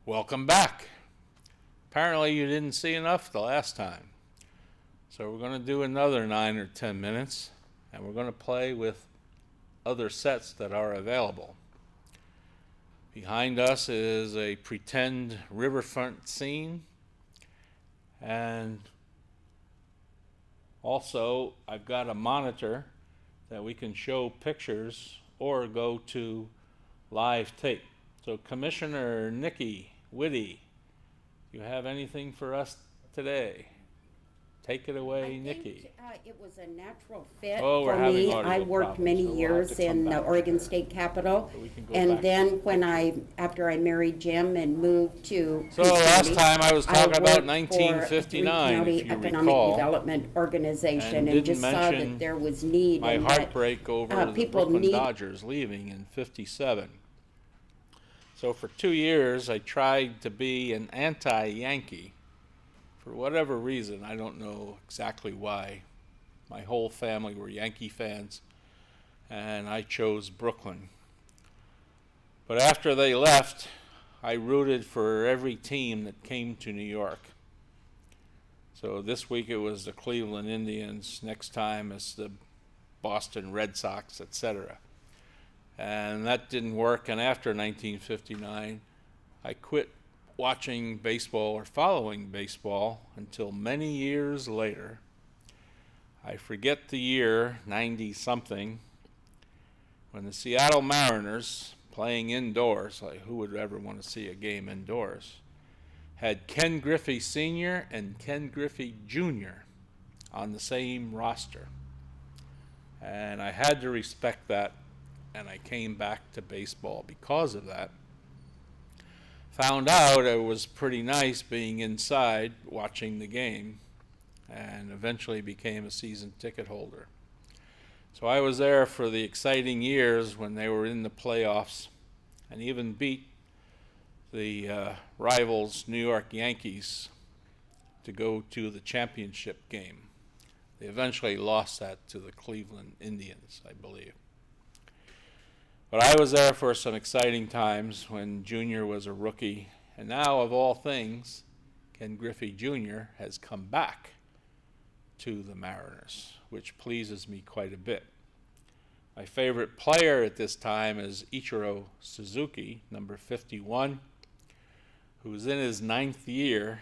Welcome back. Apparently you didn't see enough the last time. So we're going to do another 9 or 10 minutes, and we're going to play with other sets that are available. Behind us is a pretend riverfront scene, and also I've got a monitor that we can show pictures or go to live tape. So Commissioner Nikki Whitty, you have anything for us today? Take it away, Nikki. It was a natural fit we're for having me. audio I worked problems, many so we'll have years to come in the back Oregon here. State Capitol, So we can go and back then to when after I married Jim and moved to So last County, time I was talking I about worked for a 1959, three-county if you economic recall, development organization, and and didn't just saw mention that there was need my and that heartbreak over the people Brooklyn need. Dodgers leaving in '57. So for 2 years I tried to be an anti-Yankee. For whatever reason, I don't know exactly why. My whole family were Yankee fans, and I chose Brooklyn. But after they left, I rooted for every team that came to New York. So this week it was the Cleveland Indians, next time it's the Boston Red Sox, etc. And that didn't work, and after 1959, I quit watching baseball or following baseball until many years later. I forget the year, 90-something, when the Seattle Mariners, playing indoors, like who would ever want to see a game indoors, had Ken Griffey Sr. and Ken Griffey Jr. on the same roster. And I had to respect that, and I came back to baseball because of that. Found out it was pretty nice being inside watching the game, and eventually became a season ticket holder. So I was there for the exciting years when they were in the playoffs and even beat the rivals New York Yankees to go to the championship game. They eventually lost that to the Cleveland Indians, I believe. But I was there for some exciting times when Junior was a rookie, and now, of all things, Ken Griffey Jr. has come back to the Mariners, which pleases me quite a bit. My favorite player at this time is Ichiro Suzuki, number 51, who's in his 9th year,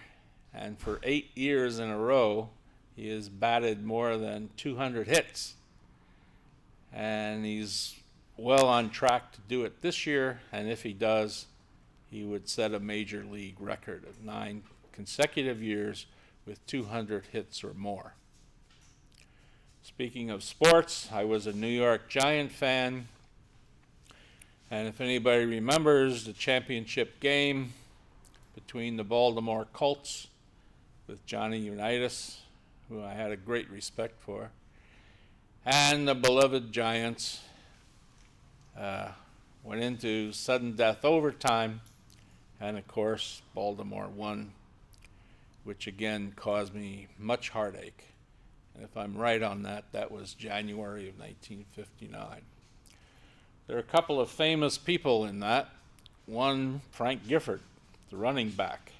and for 8 years in a row, he has batted more than 200 hits. And he's well on track to do it this year, and if he does, he would set a major league record of 9 consecutive years with 200 hits or more. Speaking of sports, I was a New York Giant fan, and if anybody remembers the championship game between the Baltimore Colts with Johnny Unitas, who I had a great respect for, and the beloved Giants, went into sudden death overtime, and of course Baltimore won, which again caused me much heartache. And if I'm right on that, that was January of 1959. There are a couple of famous people in that. One, Frank Gifford, the running back,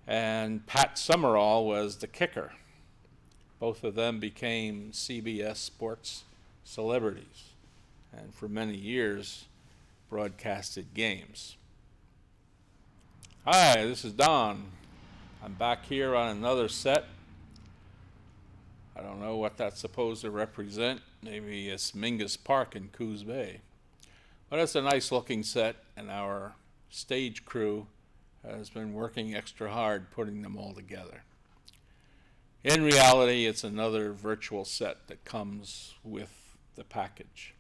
and Pat Summerall was the kicker. Both of them became CBS Sports celebrities, and for many years broadcasted games. Hi, this is Don. I'm back here on another set. I don't know what that's supposed to represent. Maybe it's Mingus Park in Coos Bay. But it's a nice looking set, and our stage crew has been working extra hard putting them all together. In reality, it's another virtual set that comes with the package.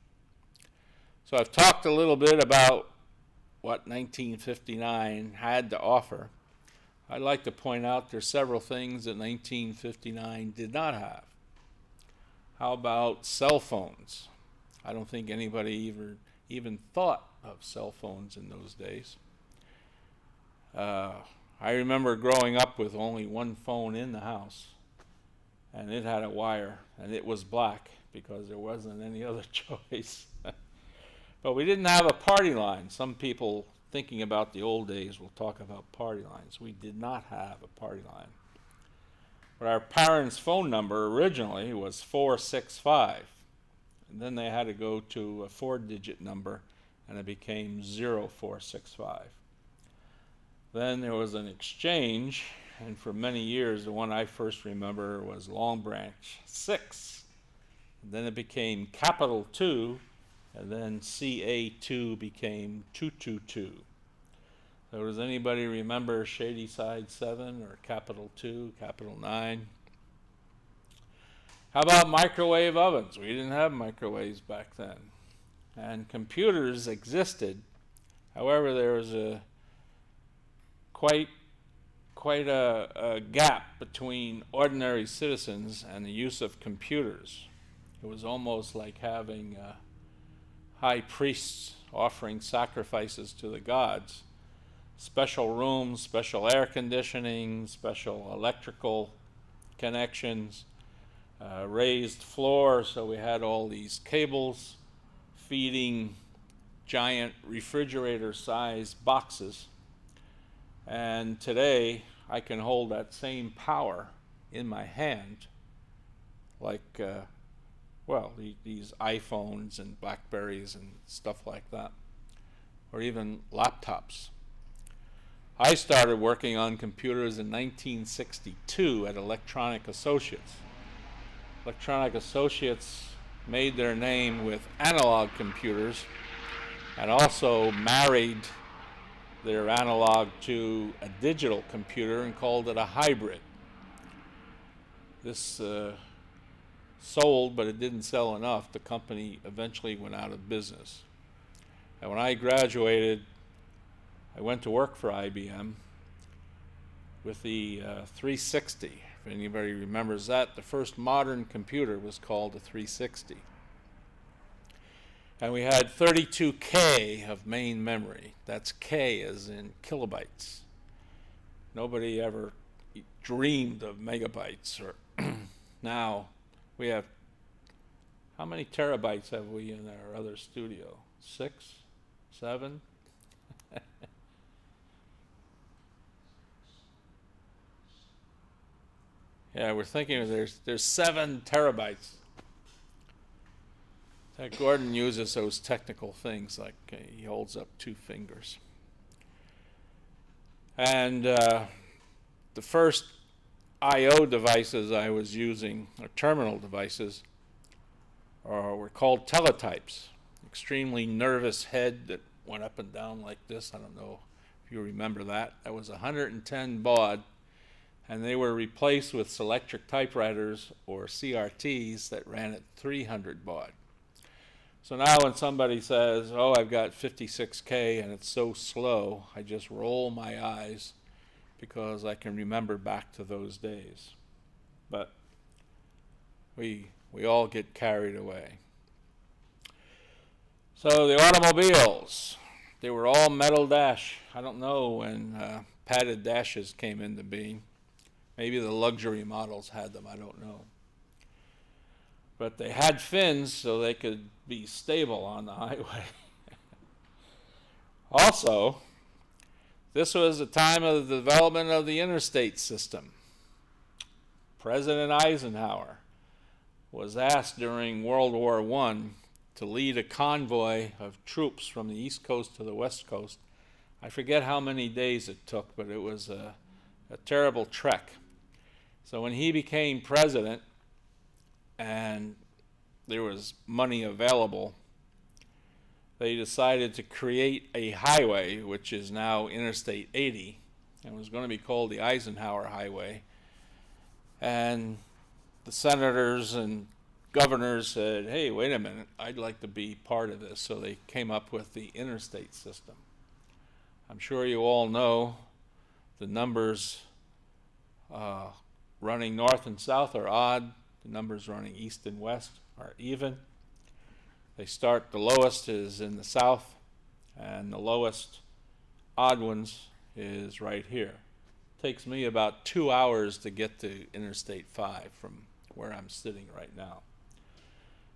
So I've talked a little bit about what 1959 had to offer. I'd like to point out there's several things that 1959 did not have. How about cell phones? I don't think anybody even thought of cell phones in those days. I remember growing up with only one phone in the house, and it had a wire, and it was black because there wasn't any other choice. But we didn't have a party line. Some people thinking about the old days, we'll talk about party lines. We did not have a party line. But our parents' phone number originally was 465. And then they had to go to a 4-digit number, and it became 0465. Then there was an exchange, and for many years, the one I first remember was Long Branch 6. And then it became Capital 2, and then CA2 became 222. So does anybody remember Shady Side 7 or Capital 2, Capital 9? How about microwave ovens? We didn't have microwaves back then. And computers existed. However, there was quite a gap between ordinary citizens and the use of computers. It was almost like having high priests offering sacrifices to the gods. Special rooms, special air conditioning, special electrical connections, raised floor, so we had all these cables feeding giant refrigerator-sized boxes. And today, I can hold that same power in my hand, like, these iPhones and Blackberries and stuff like that, or even laptops. I started working on computers in 1962 at Electronic Associates. Electronic Associates made their name with analog computers and also married their analog to a digital computer and called it a hybrid. This sold, but it didn't sell enough. The company eventually went out of business. And when I graduated, I went to work for IBM with the 360. If anybody remembers that, the first modern computer was called a 360. And we had 32K of main memory. That's K as in kilobytes. Nobody ever dreamed of megabytes. Or now we have, how many terabytes have we in our other studio? 6? 7? Yeah, we're thinking there's 7 terabytes. Gordon uses those technical things like he holds up 2 fingers. And the first I/O devices I was using, or terminal devices, were called teletypes. Extremely nervous head that went up and down like this. I don't know if you remember that. That was 110 baud. And they were replaced with Selectric typewriters or CRTs that ran at 300 baud. So now when somebody says, oh, I've got 56K and it's so slow, I just roll my eyes because I can remember back to those days. But we all get carried away. So the automobiles, they were all metal dash. I don't know when padded dashes came into being. Maybe the luxury models had them, I don't know. But they had fins so they could be stable on the highway. Also, this was the time of the development of the interstate system. President Eisenhower was asked during World War I to lead a convoy of troops from the East Coast to the West Coast. I forget how many days it took, but it was a terrible trek. So when he became president and there was money available, they decided to create a highway, which is now Interstate 80, and was going to be called the Eisenhower Highway. And the senators and governors said, hey, wait a minute, I'd like to be part of this. So they came up with the interstate system. I'm sure you all know the numbers running north and south are odd. The numbers running east and west are even. They start, the lowest is in the south, and the lowest odd ones is right here. It takes me about 2 hours to get to Interstate 5 from where I'm sitting right now.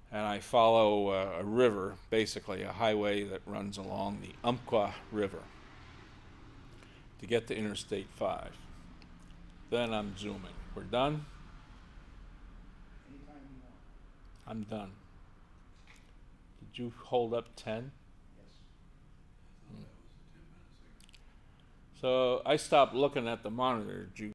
And I follow a river, basically a highway that runs along the Umpqua River. to get to Interstate 5. Then I'm zooming. We're done? Anytime you want. I'm done. Did you hold up 10? Yes. So I stopped looking at the monitor. Did you